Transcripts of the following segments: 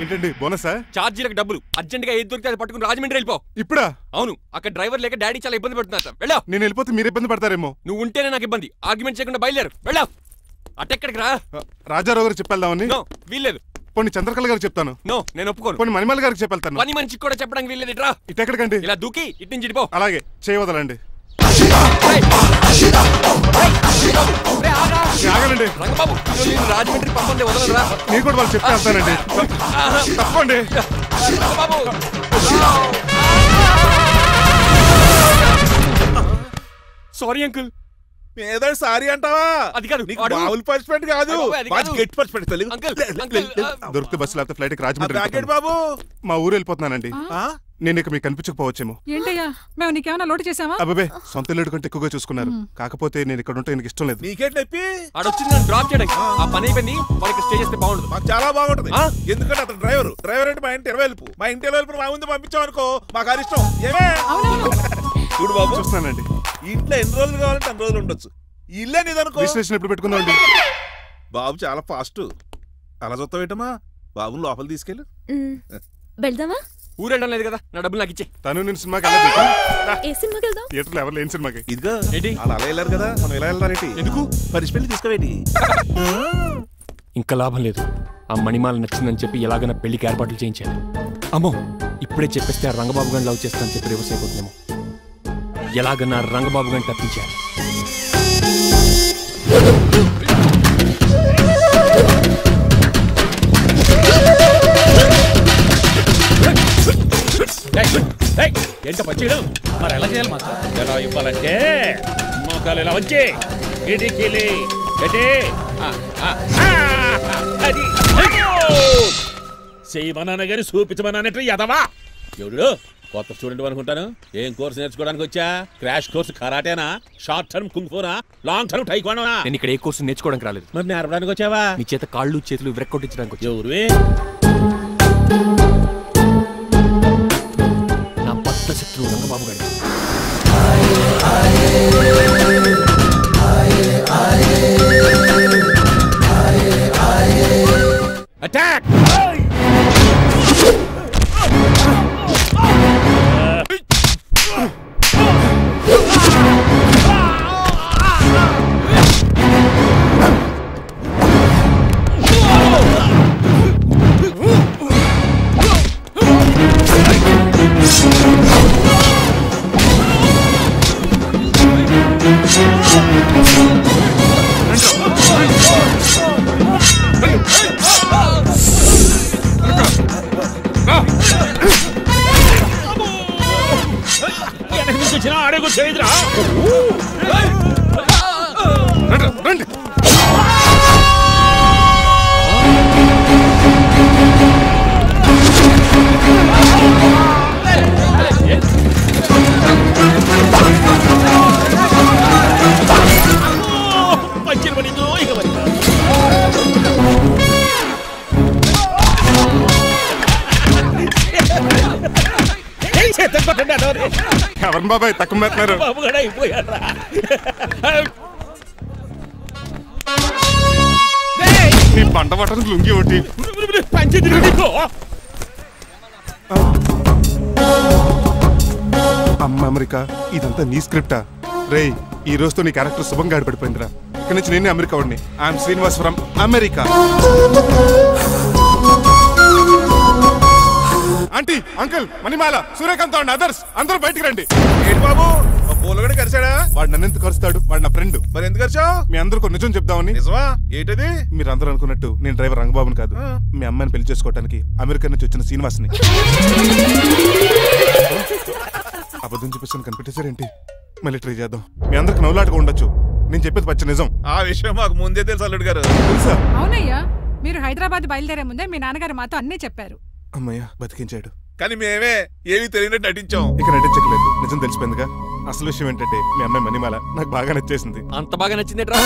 ఏంటండి బోనసా? ఛార్జీలకు డబ్బులు అర్జెంట్ గా ఏది దొరికితే అది పట్టుకుని రాజమండ్రి వెళ్ళిపో. ఇప్పుడా? అవును, అక్కడ డ్రైవర్ లేక డాడీ చాలా ఇబ్బంది పడుతున్నారు. వెళ్ళా. నేను వెళ్ళిపోతే మీరు ఇబ్బంది పడతారేమో. నువ్వు ఉంటేనే నాకు ఇబ్బంది. ఆర్గ్యుమెంట్ చేయకుండా బయలుదేరు. వెళ్ళా. అటెక్కడికి రా. రాజారావు గారికి చెప్పేద్దామని. నో, వీల్లేదు. పోనీ చంద్రకళ గారికి చెప్తాను. నో, నేను ఒప్పుకోను. పోనీ మణిమాల గారికి చెప్పేళ్తాను. పని మనిషికి కూడా చెప్పడానికి వీల్లేదు. ఇట్రా. ఇటెక్కడికండి? ఇలా దూకి ఇటు నుంచి ఇడిపో. అలాగే చేయవదలండి. ఆగనండి రంగబాబు, రాజమండ్రి పంపండి, వదలరా. మీరు కూడా వాళ్ళు చెప్పేస్తానండి. తప్పండి రంగబాబు. Sorry uncle. ఏదో సారీ అంటావా? అది కాదు, మామూలు పర్స్పెక్ట్ కాదు, గెట్ పర్స్పెక్ట్. దొరికితే బస్సు లేకపోతే ఫ్లైట్ రాజమండ్రి బాబు. మా ఊరు వెళ్ళిపోతున్నానండి. నేను ఇక మీకు కనిపించకపోవచ్చేమో. ఏంటయ్యా, మేము నీకేమైనా లోటు చేసావా? అబ్బాబే, సొంత ఇల్లు కంటే ఎక్కువగా చూసుకున్నారు. కాకపోతే నేను ఇక్కడ ఉంటే నాకు ఇష్టం లేదు. నీకేంటి నొప్పి? ఆడొచ్చింది నన్ను డ్రాప్ చేయడానికి. ఆ పని అయిపోయింది. వాళ్ళకి స్టే చేస్తే బాగుంటుంది. మాకు చాలా బాగుంటుంది. ఎందుకంటే అతను డ్రైవర్ అంటే మా ఇంటి ఇరవైపు, మా ఇంటి ఇరవైపు మా ముందు పంపించాం అనుకో, మాకు అది ఇష్టం. ఏమే చూడు బాబు, చూస్తున్నానండి. ఇంట్లో ఎన్ని రోజులు కావాలంటే అన్ని రోజులు ఉండొచ్చు. ఇల్లే నీదనుకో. రిజిస్ట్రేషన్ ఎప్పుడు పెట్టుకుందామండి? బాబు చాలా ఫాస్ట్. అలా చూస్తావేటమ్మా? బాబుని లోపల తీసుకెళ్ళు. వెళ్దామా? ఊరెళ్ళడం లేదు కదా, నా డబ్బులు నాకు ఇచ్చే. తను నేను సినిమాకి ఏ సినిమాకి వెళ్దాం? థియేటర్లో ఎవరు లేని సినిమాకి. ఇదిగో ఏంటి అలా అలా వెళ్ళారు కదా, మనం ఇలా వెళ్తారేంటి? ఎందుకు? పరిష్పెళ్ళి తీసుకోవేటి? ఇంకా లాభం లేదు. ఆ మణిమాల నచ్చిందని చెప్పి ఎలాగైనా పెళ్లికి ఏర్పాట్లు చేయించాను. అమ్మో, ఇప్పుడే చెప్పేస్తే ఆ రంగబాబు గారిని లవ్ చేస్తానని చెప్పి రివర్స్ అయిపోతుందేమో. ఎలాగన్నా రంగబాబు గారిని తప్పించాలి. ఏంట పచ్చీడు మరి ఎలా చేయాలి? మాకు ఎలా ఇవ్వాలంటే మోకాలు ఇలా వచ్చి ఇడికిలి చేయమన్నా గారి చూపించమన్నట్టు ఎదవా. ఎవడు కొత్త స్టూడెంట్ అనుకుంటాను. ఏం కోర్సు నేర్చుకోవడానికి వచ్చా? క్రాష్ కోర్సు కరాటేనా, షార్ట్ టర్మ్ కుంగ్ఫూనా, లాంగ్ టర్మ్ టైక్వాండోనా? నేను ఇక్కడ ఏ కోర్సు నేర్చుకోవడానికి రాలేదు. మరి నేర్పడానికి వచ్చావా? నీ చేత కాళ్ళు చేతులు విరక్కొట్టించడానికి వచ్చా. ఎవరువే? నా బద్ద శత్రువు రంగబాబు గారు. అటాక్! ఆడేకు చేయదురా. రండి. పంచర్ పడిందో ఇక పడిందా? ఎవరు బాబాయ్ తక్కువ పెడుతున్నారు? బాబు కూడా అయిపోయారా? నీ పంట పట్టడానికి లుంగి ఒకటి అమ్మ అమెరికా. ఇదంతా నీ స్క్రిప్టా? రేయ్, ఈ రోజుతో నీ క్యారెక్టర్ శుభంగా ఆడిపడిపోయిందిరా. ఇక్కడి నుంచి నేనే అమెరికా వాడిని. I'm Srinivas from America. Aunty, uncle, Manimala, Suryakant and others అందరూ బయటికి రండి. ఏంటి బాబు, పూలగడ కరిచాడా? వాడు నన్ను ఎందుకు కరుస్తాడు? వాడు నా ఫ్రెండ్. మరి ఎందుకు కరిచావు? మీ అందరూ నిజం చెప్దామని. నిజమా? ఏంటది? మీరు అందరూ అనుకున్నట్టు నేను డ్రైవర్ రంగబాబుని కాదు. మీ అమ్మాయిని పెళ్లి చేసుకోవడానికి అమెరికా నుంచి వచ్చిన శ్రీనివాస్ని. అబద్ధం చెప్పేసి కనిపెట్టేశారేంటి? మళ్ళీ ట్రై చేద్దాం. మీ అందరికి నవ్వులాటగా ఉండొచ్చు. నేను చెప్పేది పచ్చ నిజం. ఆ విషయం మాకు ముందే తెలుసు అల్లుడు గారు. తెలుసా? అవునయ్యా, మీరు హైదరాబాద్ బయలుదేరే ముందే మీ నాన్నగారు మాతో అన్నీ చెప్పారు. అమ్మయ్య, బతికించాడు. కానీ మేమే ఏమీ తెలియనట్టు నటించాం. ఇక నటించట్లేదు, నిజం తెలిసిపోయిందిగా. అసలు విషయం ఏంటంటే మీ అమ్మాయి మణిమాల నాకు బాగా నచ్చేసింది. అంత బాగా నచ్చిందేట్రా?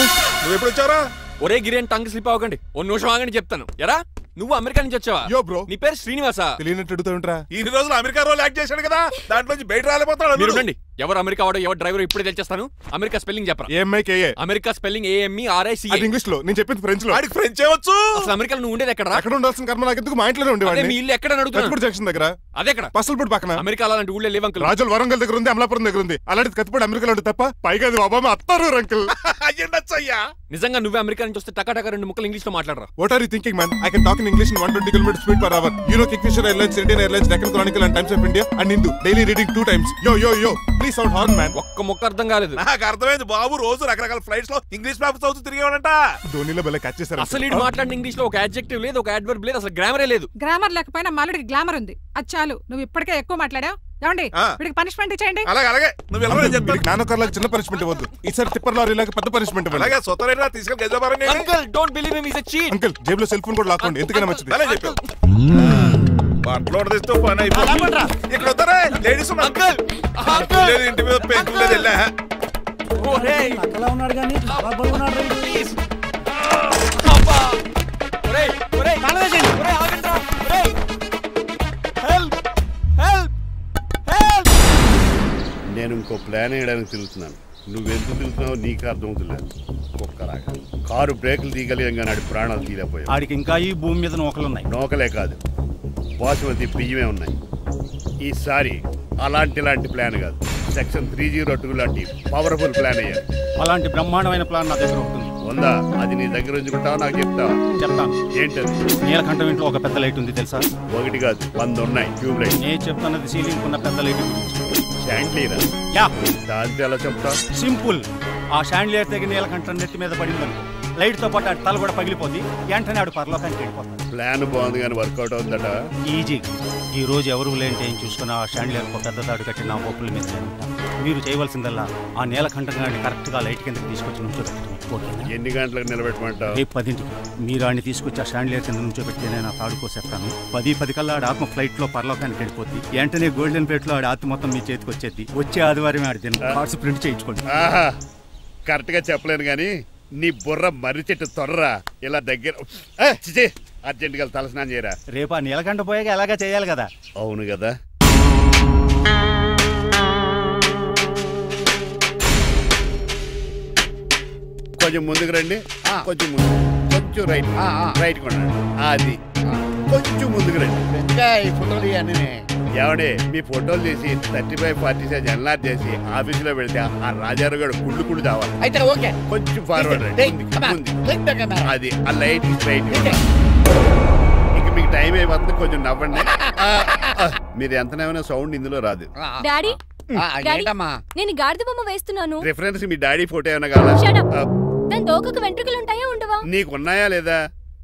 నువ్వు ఎప్పుడు వచ్చారా? ఒరే గిరియన్, టంగ్ స్లిప్ అవ్వకండి. ఓ నిమిషం ఆగండి, చెప్తాను. ఎరా, నువ్వు అమెరికా నుంచి వచ్చావా? యో బ్రో, నీ పేరు శ్రీనివాసా? తెలియనట్టు అడుగుతా ఉంటారా? ఇన్ని రోజులు అమెరికా రోల్ యాక్ట్ చేశాడు కదా, దాంట్లో బయట రాలేపోతాడు. మీరు రండి, ఎవరు అమెరికా వాడో ఎవరు డ్రైవర్ ఇప్పుడే తెలిచేస్తాను. అమెరికా స్పెల్లింగ్ చెప్పరా? AMIKA. America spelling AMERICA. అది ఇంగ్లీష్ లో, నేను చెప్పింది ఫ్రెంచ్ లో. వాడికి ఫ్రెంచ్ ఏవచ్చు. అసలు అమెరికాలో నువ్వు ఉండేది ఎక్కడ? అక్కడ ఉండాల్సిన కర్మ నాకు ఎందుకు, మా ఇంట్లోనే ఉండేవాడిని. మీ ఇల్లు ఎక్కడ అడుగుతున్నాను? కత్తిపూడి జంక్షన్ దగ్గర. అదెక్కడ? పసలపూడి పక్కన. అమెరికా అలాంటి ఊళ్ళో లేవు అంకుల్. రాజుల వరంగల్ దగ్గర ఉంది, అమలాపురం దగ్గర ఉంది. అలాంటి కత్తిపూడి అమెరికాలో ఉంటుంది తప్ప. పైగా అది ఒబామా అత్తారు అంకుల్. అయ్యా నిజంగా నువ్వే అమెరికా నుంచి వస్తే టకా 2 ముక్కలు ఇంగ్లీష్ లో మాట్లాడరా? What are you thinking, man? I can talk in English in 120 km speed per hour. You know Kingfisher Airlines, Indian Airlines, Deccan Chronicle and Times of India and Hindu. Daily reading 2 times. Yo. Please sound horn, man. ఒక్క ముక్క అర్థం కాలేదు. నాకు అర్థమైంది బాబు. రోజు రకరకాల flights లో English papers చదువుతూ తిరిగేవాడంట. ధోనిలో భలే క్యాచ్ చేశారు. అసలు ఇటు మాట్లాడిన ఇంగ్లీష్ లో ఒక అడ్జెక్టివ్ లేదు, ఒక అడ్వర్బ్ లేదు, అసలు గ్రామరే లేదు. గ్రామర్ లేకపోయినా మాలుడికి గ్లామర్ ఉంది. అది చాలు. నువ్వు ఇప్పటికే ఎక్కువ మాట్లాడావు. ఏమండి వీడికి పనిష్మెంట్ ఇచ్చేయండి. అలాగే నువ్వు వెళ్ళమని చెప్తాను. నానొకర్లాగా చిన్న పనిష్మెంట్ ఇవ్వద్దు. ఈసారి టిప్పర్ లారీలాగా పెద్ద పనిష్మెంట్ ఇవ్వండి. అలాగే సొంత తీసుకెళ్ళి గజాబారని. Uncle don't believe him, he is a cheat. Uncle జేబులో సెల్ ఫోన్ కూడా లాక్కోండి, ఎందుకైనా మంచిది. అలా చెప్పావు. బట్టలు తెస్తూ పని అయిపోయింది. ఇక్కడ వస్తారా లేడీస్ లేదు, ఇంటి మీద పెంకులు లేదు. వెళ్ళా అలా ఉన్నాడు కానీ ప్లీజ్ నేను ఇంకో ప్లాన్ వేయడానికి తిరుగుతున్నాను. నువ్వెందుకు తిరుగుతున్నావో నీకు అర్థమవుతులేదు. కుక్కలాగా కారు బ్రేకులు తీయగలిగాం కానీ ఆడి ప్రాణాలు తీయలేకపోయావు. ఆడికి ఇంకా ఈ భూమి మీద నూకలున్నాయి. నూకలే కాదు, బాసుమతి బియ్యమే ఉన్నాయి. ఈసారి ఇలాంటి ప్లాన్ కాదు, సెక్షన్ 302 లాంటి పవర్ఫుల్ ప్లాన్ అయ్యారు. అలాంటి బ్రహ్మాండమైన ప్లాన్ నా దగ్గర ఉంటుంది. ఉందా? అది నీ దగ్గర ఉంచుకుంటావా నాకు చెప్తావా? చెప్తాను. ఏంటది? నీలకంఠం ఇంట్లో ఒక పెద్ద లైట్ ఉంది తెలుసా? ఒకటి కాదు 100 ఉన్నాయి ట్యూబ్ లైట్. నేను చెప్తున్నది సీలింగ్ ఉన్న పెద్ద లైట్ గురించి. శాండ్లీరా? యా. దాంతో ఎలా చెప్తా? సింపుల్. ఆ షాండ్లియర్ తెగి నీలకంఠం నెత్తి మీద పడింది, లైట్ తో పాటు ఆడి తల కూడా పగిలిపోద్ది. వెంటనే ఆడు పరలోకానికి వెళ్ళిపోతాడు. ప్లాన్ బాగుంది కానీ వర్కౌట్ అవుతుందట. ఈజీ. ఈ రోజు ఎవరు లేంటే ఏం చూసుకుని ఆ షాండ్లియర్ ఒక పెద్ద తాడు కట్టి నా బొప్పుల మీద మీరు చేయవలసిందల్లా ఆ నీలకంఠం గారిని కరెక్ట్ గా లైట్ కిందకి తీసుకొచ్చి నుంచోబెట్టండి. ఓకేనా? ఎన్ని గంటలకు నిలబెట్టమంటావు? రేపు 10ంటికి మీరు ఆడిని తీసుకొచ్చి ఆ షాండ్లియర్ కింద నుంచోబెడితే నా తాడు కోసేస్తాను. 10 కల్లా ఆడి ఆత్మ ఫ్లైట్ లో పరలోకానికి వెళ్ళిపోద్ది. వెంటనే గోల్డెన్ ప్లేట్ లో ఆడి ఆత్మ మొత్తం మీ చేతికి వచ్చేది. వచ్చే ఆదివారం ఆడి కార్డ్స్ ప్రింట్ చేయించుకోండి. కరెక్ట్ గా చెప్పలేను కానీ నీ బుర్ర మర్రి చెట్టు తొర్రా. ఇలా దగ్గర అర్జెంట్ గా తలస్నానం చేయరా. రేపు ఆ నీలకంఠ పోయాక ఎలాగా చేయాలి కదా? అవును కదా. కొంచెం ముందుకు రండి. కొంచెం ముందు, కొంచెం రైట్, రైట్ కొనండి. అది కొంచెం ముందుకు రండి. ఈ ఫోటోలు ఇవన్నీ ఏమండి మీ ఫోటోలు తీసి 35-40 సైజ్ ఎన్లార్ చేసి ఆఫీసులో పెడితే ఆ రాజారావు గారు కుళ్ళు తావాలి. అయితే ఓకే, కొంచెం ఫార్వర్డ్ రండి. అది ఆ లైట్ స్ట్రైట్. ఇక మీకు టైం అయిపోతుంది, కొంచెం నవ్వండి. మీరు ఎంతనేమైనా సౌండ్ ఇందులో రాదు. డాడీ నేను గాడిద బొమ్మ వేస్తున్నాను. రిఫరెన్స్ మీ డాడీ ఫోటో ఏమైనా కావాలా? దాని దోకకు వెంట్రుకలు ఉంటాయా ఉండవా? నీకున్నాయా లేదా?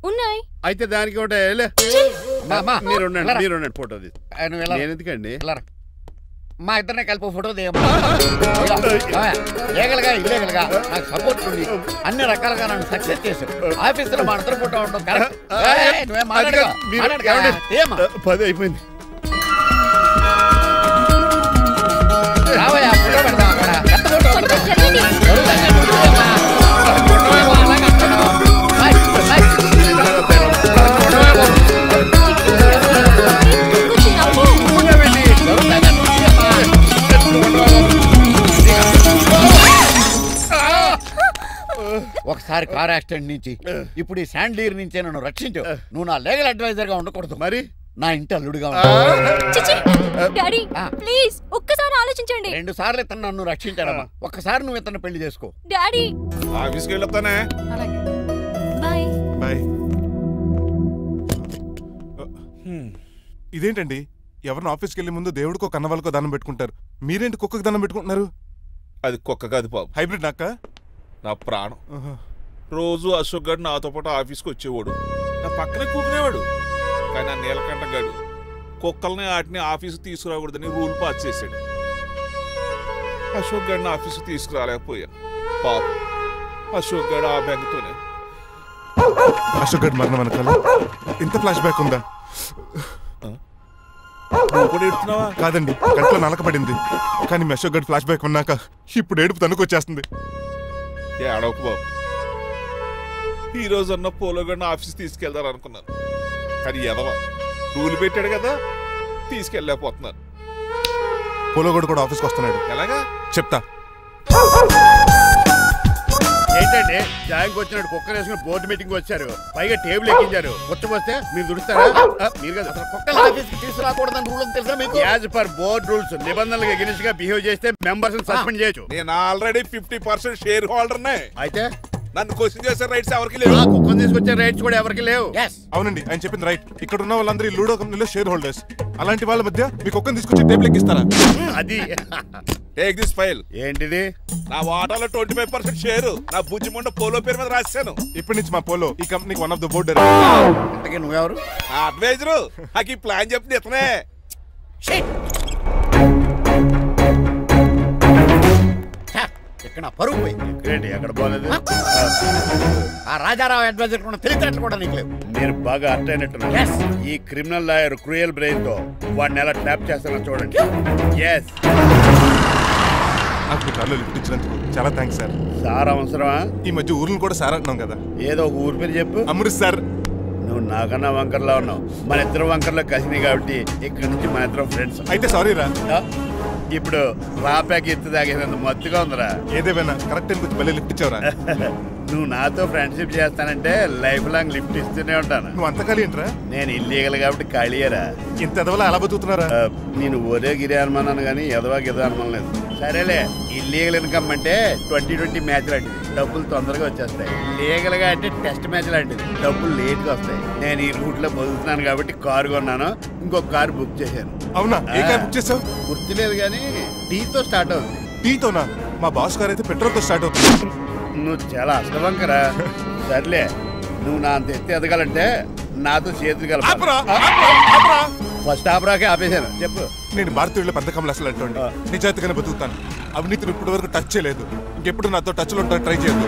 ఉన్నాయి. అయితే దానికి ఉంటాయి. మీరు ఉండండి ఫోటో తీసి. నేను ఎందుకండి మా ఇద్దరినే కలిపి ఫోటో దిగలుగా ఇల్లేగలుగా నాకు సపోర్ట్ ఉంది. అన్ని రకాలుగా నన్ను సక్సెస్ చేశారు. ఆఫీసులో మా ఇద్దరు ఫోటో ఉండడం 10 అయిపోయింది. రావయ్యా ఫోటో పెడదాం అక్కడ. ఒకసారి కార్ యాక్సిడెంట్ నుంచి ఇప్పుడు ఈ శాండ్లీర్ నుంచే నన్ను రక్షించావు. నువ్వు నా లీగల్ అడ్వైజర్ గా ఉండకూడదు, మరి నా ఇంటి అల్లుడుగా డాడీ ప్లీజ్ ఒక్కసారి ఆలోచించండి. 2 సార్లు ఇతను నన్ను రక్షించాడమ్మా. ఒక్కసారి నువ్వు ఇతను పెళ్లి చేసుకో. డాడీ ఆఫీస్కి వెళ్ళొస్తానే. Bye bye. ఇదేంటండి, ఎవరిని ఆఫీస్కి వెళ్ళే ముందు దేవుడికో కన్నవాళ్ళకో దండం పెట్టుకుంటారు, మీరేంటి కుక్కకి దండం పెట్టుకుంటున్నారు? అది కుక్క కాదు బాబు, హైబ్రిడ్ నాక. నా ప్రాణం. రోజు అశోక్ గడు నాతో పాటు ఆఫీస్కి వచ్చేవాడు, నా పక్కనే కూకునేవాడు. కానీ ఆ నీలకంఠ గడు కుక్కల్ని వాటిని ఆఫీసు తీసుకురాకూడదని రూల్ పాస్ చేశాడు. అశోక్ గడిని ఆఫీసు తీసుకురాలేకపోయాను. పాపం అశోక్ గడు ఆ బెంగతోనే. అశోక్ గడ్ మరణం వెనకాల ఇంత ఫ్లాష్ బ్యాక్ ఉందా? కాదండి, కంట్లో నలకపడింది. కానీ మీ అశోక్ గడ్ ఫ్లాష్ బ్యాక్ ఉన్నాక ఇప్పుడు ఏడుపు తనుకు వచ్చేస్తుంది. ఏడవకు బాబు, ఈ రోజన్న పోలో గడిని ఆఫీస్ తీసుకెళ్దారు అనుకున్నాను. కానీ ఎదవా రూల్ పెట్టాడు కదా, తీసుకెళ్ళలేకపోతున్నాను. పోలోగోడు కూడా ఆఫీస్కి వస్తున్నాడు. ఎలాగా చెప్తా. ఏంటండి జాయింగ్ వచ్చినట్టు కుక్కర్ వేసుకుని బోర్డు మీటింగ్ వచ్చారు, పైగా టేబుల్ ఎక్కించారు. వస్తే మీరు దుడుస్తారా? మీరు కదా కుక్కల ఆఫీస్కి తీసుకురాకూడదని రూల్ తెలుసా మీకు? యాజ్ పర్ బోర్డ్ రూల్స్ నిబంధనలకు ఎగనిస్ట్ గా బిహేవ్ చేస్తే మెంబర్స్ సస్పెండ్ చేయొచ్చు. నేను ఆల్రెడీ 50% షేర్ హోల్డర్ నే. అయితే నన్ను క్వశ్చన్ చేసే రైట్స్ ఎవరికి లేవు. కుక్కను తీసుకొచ్చే రైట్స్ కూడా ఎవరికి లేవు. అవునండి, ఆయన చెప్పింది రైట్. ఇక్కడ ఉన్న వాళ్ళందరూ ఈ లూడో కంపెనీలో షేర్ హోల్డర్స్. అలాంటి వాళ్ళ మధ్య మీ కుక్కను తీసుకొచ్చి టేబుల్ ఎక్కిస్తారా? అది టేక్ దిస్ ఫైల్. ఏంటిది? నా వాటాలో 25% షేర్ నా బుజ్జిమండ పోలో పేరు మీద రాశాను. ఇప్పటి నుంచి మా పోలో ఈ కంపెనీకి వన్ ఆఫ్ ద బోర్డర్. ఇంతకీ నువ్వెవరు? అడ్వైజరు. నాకు ఈ ప్లాన్ చెప్పింది ఇతనే. ఇక్కడ పరుగు పోయి ఏంటి ఎక్కడ పోలేదు? ఆ రాజారావు అడ్వైజర్ కూడా తెలియటట్లు కూడా నీకు లేవు. మీరు బాగా అర్థ అయినట్టున్నారు. ఈ క్రిమినల్ లాయర్ క్రూయల్ బ్రెయిన్ తో వాడిని ఎలా ట్రాప్ చేస్తానో చూడండి. ఎస్, నాకు మీ కార్లో లిఫ్ట్ ఇచ్చినందుకు చాలా థ్యాంక్స్ సార్. సార్ అవసరమా? ఈ మధ్య ఊర్లు కూడా సార్ అంటున్నాం కదా. ఏదో ఒక ఊరి పేరు చెప్పు. అమృత్ సార్. నువ్వు నాకన్నా వంకర్లా ఉన్నావు. మన ఇద్దరు వంకర్లో కలిసినాయి కాబట్టి ఇక్కడ నుంచి మన ఇద్దరం ఫ్రెండ్స్. అయితే సారీ రా. ఇప్పుడు రాపాకి ఎత్తు తాగేదంత మత్తుగా ఉందిరా. ఏదేమైనా కరెక్ట్ టైం కొంచెం మళ్ళీ లిఫ్ట్ ఇచ్చావురా. నువ్వు నాతో ఫ్రెండ్షిప్ చేస్తానంటే లైఫ్ లాంగ్ లిఫ్ట్ ఇస్తూనే ఉంటాను. నువ్వు అంత ఖాళీ ఏంట్రా? నేను ఇల్లీగల్ కాబట్టి ఖాళీయరా. ఇంత ఎదవలా ఎలా బతుకుతున్నారా? నేను ఒరే గిరి అనుమానాను కానీ ఎదవా గిద అనుమానం లేదు. సరేలే, ఇల్లీగల్ ఇన్కమ్ అంటే 2020 మ్యాచ్ లాంటిది, డబ్బులు తొందరగా వచ్చేస్తాయి. లీగల్ గా అంటే టెస్ట్ మ్యాచ్ లాంటిది, డబ్బులు లేట్ గా వస్తాయి. నేను ఈ రూట్ లో బతుకుతున్నాను కాబట్టి కారు కొన్నాను, ఇంకొక కారు బుక్ చేశాను. అవునా? ఏ కార్ బుక్ చేసావు? గుర్తులేదు కానీ టీతో స్టార్ట్ అవుతుంది. టీతోనా? మా బాస్ కార్ అయితే పెట్రోల్ తో స్టార్ట్ అవుతుంది. నువ్వు చాలా అష్టవంకరా. సర్లే, నువ్వు నా అంత ఎత్తి ఎదగాలంటే నాతో చేతులు కలపాలి. ఫస్ట్ ఆపరాకే ఆపేశాను. చెప్పు. నేను భారతీయుల పెద్ద కమలు అసలు అంటోండి. నిజాయితీగానే బతుకుతాను. అవినీతిని ఇప్పటి వరకు టచ్ చేయలేదు. ఇంకెప్పుడు నాతో టచ్ లో ట్రై చేయొద్దు.